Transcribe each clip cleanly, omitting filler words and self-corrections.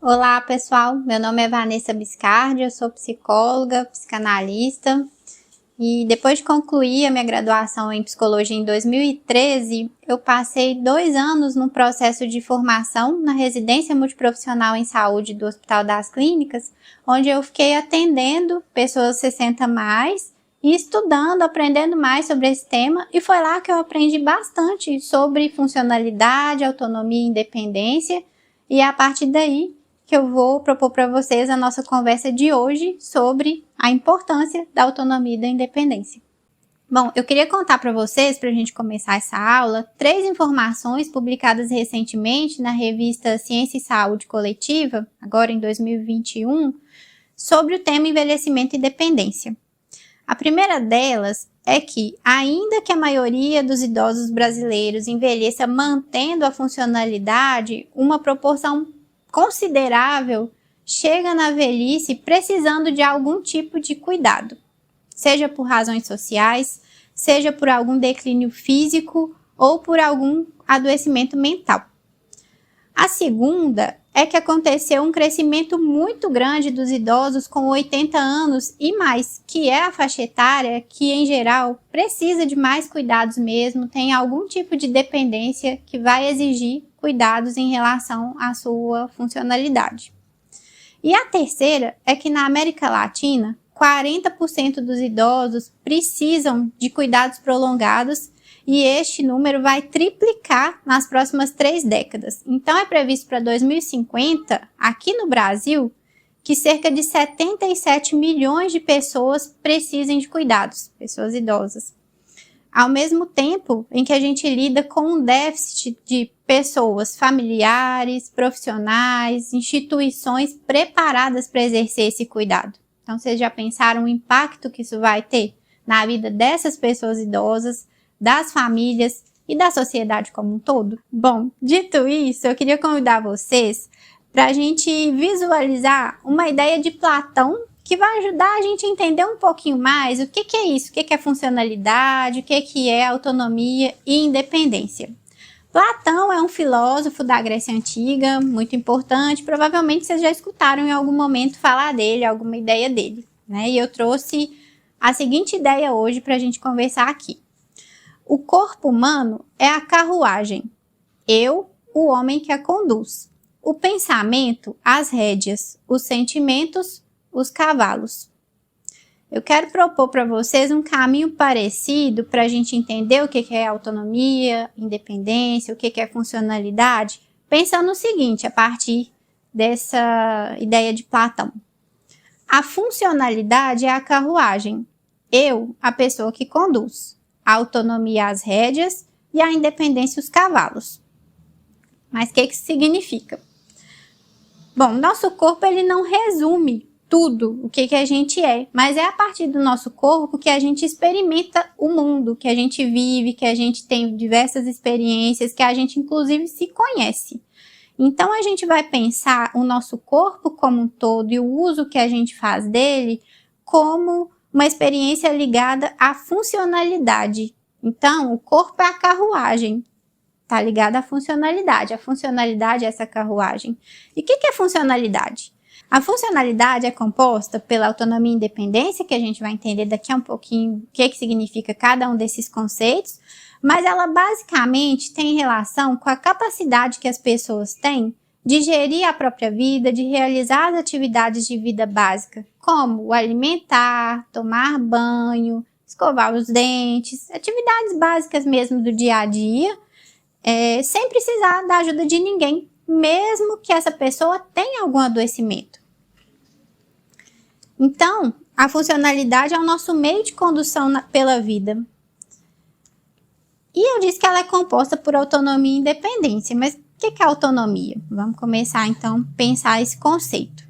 Olá, pessoal. Meu nome é Vanessa Biscardi, eu sou psicóloga, psicanalista e depois de concluir a minha graduação em psicologia em 2013, eu passei 2 anos num processo de formação na residência multiprofissional em saúde do Hospital das Clínicas, onde eu fiquei atendendo pessoas 60 mais e estudando, aprendendo mais sobre esse tema, e foi lá que eu aprendi bastante sobre funcionalidade, autonomia e independência, e a partir daí que eu vou propor para vocês a nossa conversa de hoje sobre a importância da autonomia e da independência. Bom, eu queria contar para vocês, para a gente começar essa aula, 3 informações publicadas recentemente na revista Ciência e Saúde Coletiva, agora em 2021, sobre o tema envelhecimento e dependência. A primeira delas é que, ainda que a maioria dos idosos brasileiros envelheça mantendo a funcionalidade, uma proporção considerável chega na velhice precisando de algum tipo de cuidado, seja por razões sociais, seja por algum declínio físico ou por algum adoecimento mental. A segunda é que aconteceu um crescimento muito grande dos idosos com 80 anos e mais, que é a faixa etária que, em geral, precisa de mais cuidados mesmo, tem algum tipo de dependência que vai exigir cuidados em relação à sua funcionalidade. E a terceira é que na América Latina, 40% dos idosos precisam de cuidados prolongados e este número vai triplicar nas próximas 3 décadas. Então, é previsto para 2050, aqui no Brasil, que cerca de 77 milhões de pessoas precisem de cuidados, pessoas idosas. Ao mesmo tempo em que a gente lida com um déficit de pessoas familiares, profissionais, instituições preparadas para exercer esse cuidado. Então, vocês já pensaram o impacto que isso vai ter na vida dessas pessoas idosas, das famílias e da sociedade como um todo? Bom, dito isso, eu queria convidar vocês para a gente visualizar uma ideia de Platão que vai ajudar a gente a entender um pouquinho mais o que é isso, o que é funcionalidade, o que é autonomia e independência. Platão é um filósofo da Grécia Antiga, muito importante, provavelmente vocês já escutaram em algum momento falar dele, alguma ideia dele, né? E eu trouxe a seguinte ideia hoje para a gente conversar aqui. O corpo humano é a carruagem, eu, o homem que a conduz. O pensamento, as rédeas, os sentimentos, os cavalos. Eu quero propor para vocês um caminho parecido para a gente entender o que é autonomia, independência, o que é funcionalidade, pensando no seguinte, a partir dessa ideia de Platão. A funcionalidade é a carruagem, eu, a pessoa que conduz. A autonomia, as rédeas, e a independência, os cavalos. Mas o que isso significa? Bom, nosso corpo ele não resume tudo o que a gente é, mas é a partir do nosso corpo que a gente experimenta o mundo, que a gente vive, que a gente tem diversas experiências, que a gente inclusive se conhece. Então a gente vai pensar o nosso corpo como um todo e o uso que a gente faz dele como uma experiência ligada à funcionalidade. Então, o corpo é a carruagem, está ligada à funcionalidade. A funcionalidade é essa carruagem. E o que é funcionalidade? A funcionalidade é composta pela autonomia e independência, que a gente vai entender daqui a um pouquinho o que significa cada um desses conceitos, mas ela basicamente tem relação com a capacidade que as pessoas têm de gerir a própria vida, de realizar as atividades de vida básica, como o alimentar, tomar banho, escovar os dentes, atividades básicas mesmo do dia a dia, sem precisar da ajuda de ninguém, mesmo que essa pessoa tenha algum adoecimento. Então, a funcionalidade é o nosso meio de condução pela vida. E eu disse que ela é composta por autonomia e independência, mas o que é autonomia? Vamos começar então a pensar esse conceito.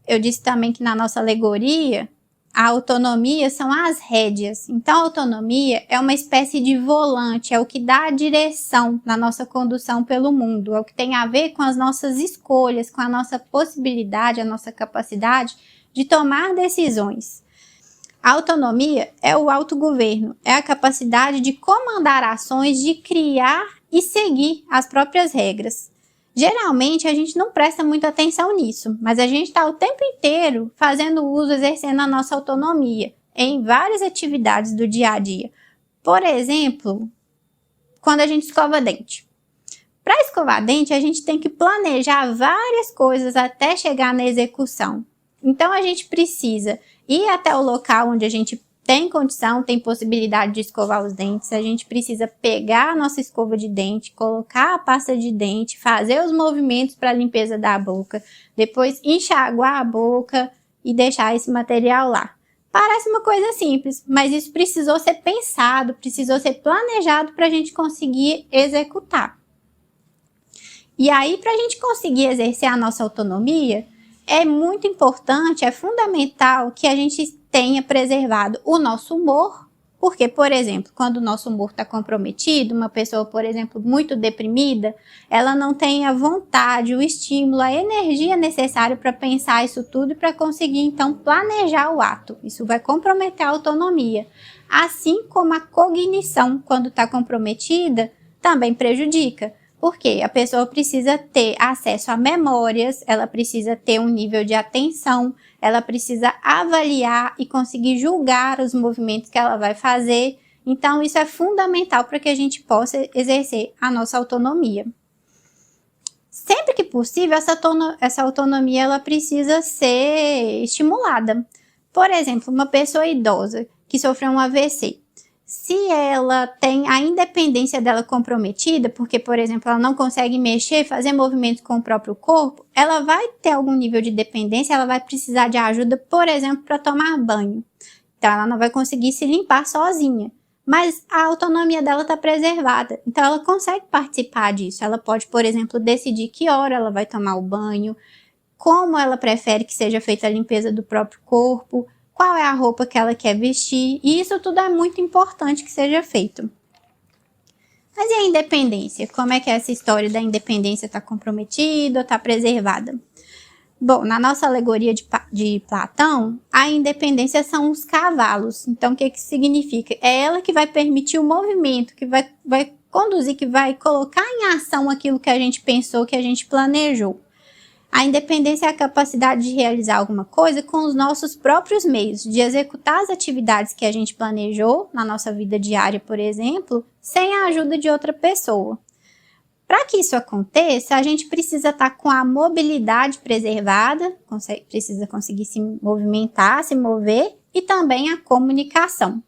Eu disse também que na nossa alegoria, a autonomia são as rédeas. Então a autonomia é uma espécie de volante, é o que dá a direção na nossa condução pelo mundo, é o que tem a ver com as nossas escolhas, com a nossa possibilidade, a nossa capacidade de tomar decisões. A autonomia é o autogoverno, é a capacidade de comandar ações, de criar e seguir as próprias regras. Geralmente, a gente não presta muita atenção nisso, mas a gente está o tempo inteiro fazendo uso, exercendo a nossa autonomia em várias atividades do dia a dia. Por exemplo, quando a gente escova dente. Para escovar dente, a gente tem que planejar várias coisas até chegar na execução. Então, a gente precisa ir até o local onde a gente tem condição, tem possibilidade de escovar os dentes. A gente precisa pegar a nossa escova de dente, colocar a pasta de dente, fazer os movimentos para a limpeza da boca, depois enxaguar a boca e deixar esse material lá. Parece uma coisa simples, mas isso precisou ser pensado, precisou ser planejado para a gente conseguir executar. E aí, para a gente conseguir exercer a nossa autonomia, é muito importante, é fundamental que a gente tenha preservado o nosso humor, porque, por exemplo, quando o nosso humor está comprometido, uma pessoa, por exemplo, muito deprimida, ela não tem a vontade, o estímulo, a energia necessária para pensar isso tudo e para conseguir, então, planejar o ato. Isso vai comprometer a autonomia. Assim como a cognição, quando está comprometida, também prejudica. Porque a pessoa precisa ter acesso a memórias, ela precisa ter um nível de atenção, ela precisa avaliar e conseguir julgar os movimentos que ela vai fazer. Então, isso é fundamental para que a gente possa exercer a nossa autonomia. Sempre que possível, essa autonomia ela precisa ser estimulada. Por exemplo, uma pessoa idosa que sofreu um AVC. Se ela tem a independência dela comprometida, porque, por exemplo, ela não consegue mexer, fazer movimentos com o próprio corpo, ela vai ter algum nível de dependência, ela vai precisar de ajuda, por exemplo, para tomar banho. Então, ela não vai conseguir se limpar sozinha. Mas a autonomia dela está preservada, então ela consegue participar disso. Ela pode, por exemplo, decidir que hora ela vai tomar o banho, como ela prefere que seja feita a limpeza do próprio corpo, qual é a roupa que ela quer vestir, e isso tudo é muito importante que seja feito. Mas e a independência? Como é que essa história da independência está comprometida ou está preservada? Bom, na nossa alegoria de Platão, a independência são os cavalos. Então, o que significa? É ela que vai permitir o movimento, que vai conduzir, que vai colocar em ação aquilo que a gente pensou, que a gente planejou. A independência é a capacidade de realizar alguma coisa com os nossos próprios meios, de executar as atividades que a gente planejou na nossa vida diária, por exemplo, sem a ajuda de outra pessoa. Para que isso aconteça, a gente precisa estar com a mobilidade preservada, precisa conseguir se movimentar, se mover, e também a comunicação.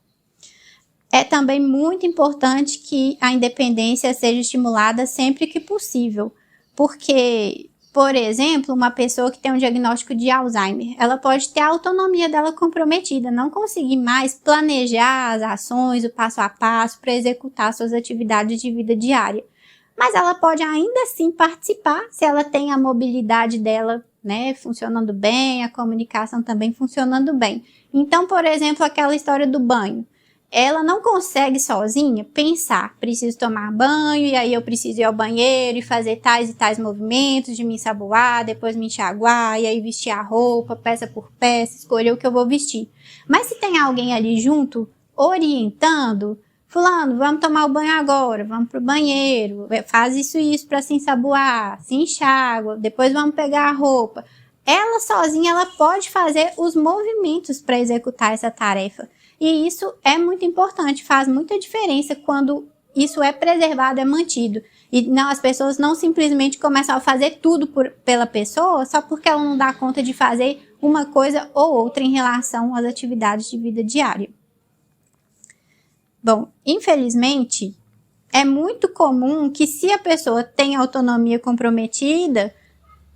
É também muito importante que a independência seja estimulada sempre que possível, porque, por exemplo, uma pessoa que tem um diagnóstico de Alzheimer, ela pode ter a autonomia dela comprometida, não conseguir mais planejar as ações, o passo a passo para executar suas atividades de vida diária. Mas ela pode ainda assim participar se ela tem a mobilidade dela, né, funcionando bem, a comunicação também funcionando bem. Então, por exemplo, aquela história do banho. Ela não consegue sozinha pensar, preciso tomar banho, e aí eu preciso ir ao banheiro e fazer tais e tais movimentos de me ensaboar, depois me enxaguar, e aí vestir a roupa, peça por peça, escolher o que eu vou vestir. Mas se tem alguém ali junto, orientando, fulano, vamos tomar o banho agora, vamos pro banheiro, faz isso e isso para se ensaboar, se enxágua, depois vamos pegar a roupa. Ela sozinha, ela pode fazer os movimentos para executar essa tarefa. E isso é muito importante, faz muita diferença quando isso é preservado, é mantido. E não, as pessoas não simplesmente começam a fazer tudo pela pessoa só porque ela não dá conta de fazer uma coisa ou outra em relação às atividades de vida diária. Bom, infelizmente, é muito comum que se a pessoa tem autonomia comprometida,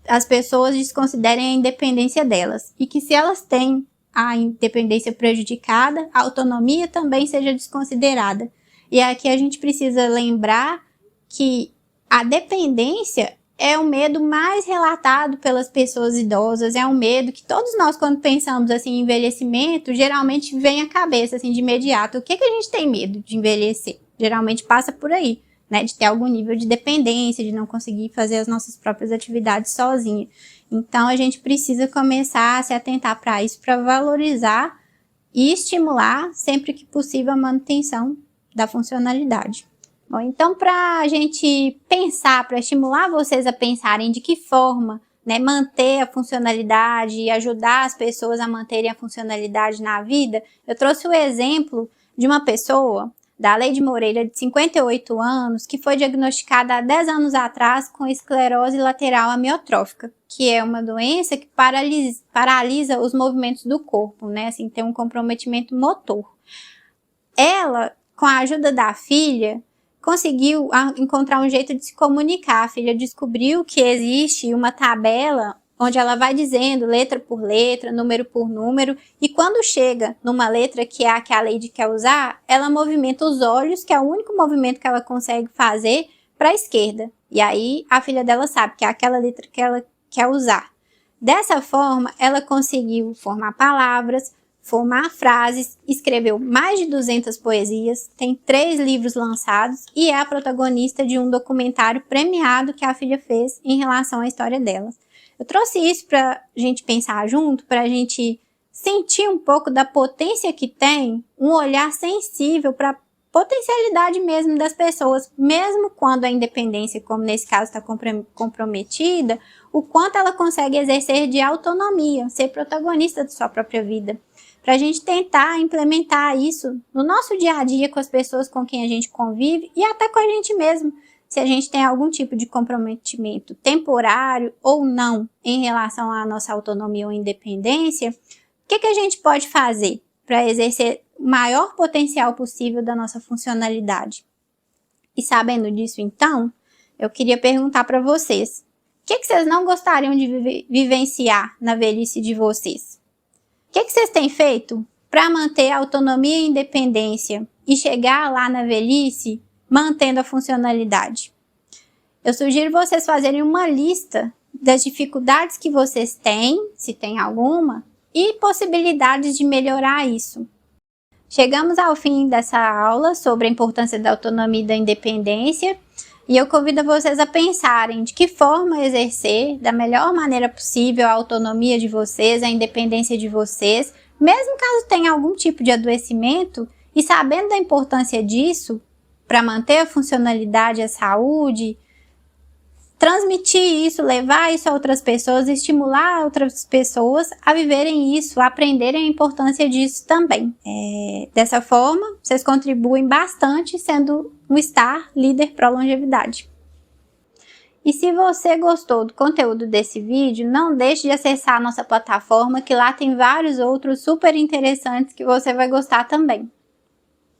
as pessoas desconsiderem a independência delas. E que se elas têm a independência prejudicada, a autonomia também seja desconsiderada. E aqui a gente precisa lembrar que a dependência é o medo mais relatado pelas pessoas idosas, é um medo que todos nós, quando pensamos assim, em envelhecimento, geralmente vem à cabeça assim, de imediato. O que a gente tem medo de envelhecer? Geralmente passa por aí, né? De ter algum nível de dependência, de não conseguir fazer as nossas próprias atividades sozinha. Então, a gente precisa começar a se atentar para isso, para valorizar e estimular, sempre que possível, a manutenção da funcionalidade. Bom, então para a gente pensar, para estimular vocês a pensarem de que forma, né, manter a funcionalidade e ajudar as pessoas a manterem a funcionalidade na vida, eu trouxe o exemplo de uma pessoa, da Leide Moreira, de 58 anos, que foi diagnosticada há 10 anos atrás com esclerose lateral amiotrófica, que é uma doença que paralisa os movimentos do corpo, né, assim, tem um comprometimento motor. Ela, com a ajuda da filha, conseguiu encontrar um jeito de se comunicar. A filha descobriu que existe uma tabela onde ela vai dizendo letra por letra, número por número, e quando chega numa letra que é a que a Leide quer usar, ela movimenta os olhos, que é o único movimento que ela consegue fazer, para a esquerda. E aí a filha dela sabe que é aquela letra que ela quer usar. Dessa forma, ela conseguiu formar palavras, formar frases, escreveu mais de 200 poesias, tem 3 livros lançados e é a protagonista de um documentário premiado que a filha fez em relação à história dela. Eu trouxe isso para a gente pensar junto, para a gente sentir um pouco da potência que tem um olhar sensível para a potencialidade mesmo das pessoas, mesmo quando a independência, como nesse caso, está comprometida, o quanto ela consegue exercer de autonomia, ser protagonista de sua própria vida. Para a gente tentar implementar isso no nosso dia a dia com as pessoas com quem a gente convive e até com a gente mesmo, se a gente tem algum tipo de comprometimento temporário ou não em relação à nossa autonomia ou independência, o que a gente pode fazer para exercer o maior potencial possível da nossa funcionalidade? E sabendo disso, então, eu queria perguntar para vocês, o que vocês não gostariam de vivenciar na velhice de vocês? O que vocês têm feito para manter a autonomia e independência e chegar lá na velhice mantendo a funcionalidade? Eu sugiro vocês fazerem uma lista das dificuldades que vocês têm, se tem alguma, e possibilidades de melhorar isso. Chegamos ao fim dessa aula sobre a importância da autonomia e da independência, e eu convido vocês a pensarem de que forma exercer da melhor maneira possível a autonomia de vocês, a independência de vocês, mesmo caso tenha algum tipo de adoecimento, e sabendo da importância disso, para manter a funcionalidade e a saúde, transmitir isso, levar isso a outras pessoas, estimular outras pessoas a viverem isso, a aprenderem a importância disso também. Dessa forma, vocês contribuem bastante sendo um Star Líder Pro Longevidade. E se você gostou do conteúdo desse vídeo, não deixe de acessar a nossa plataforma, que lá tem vários outros super interessantes que você vai gostar também.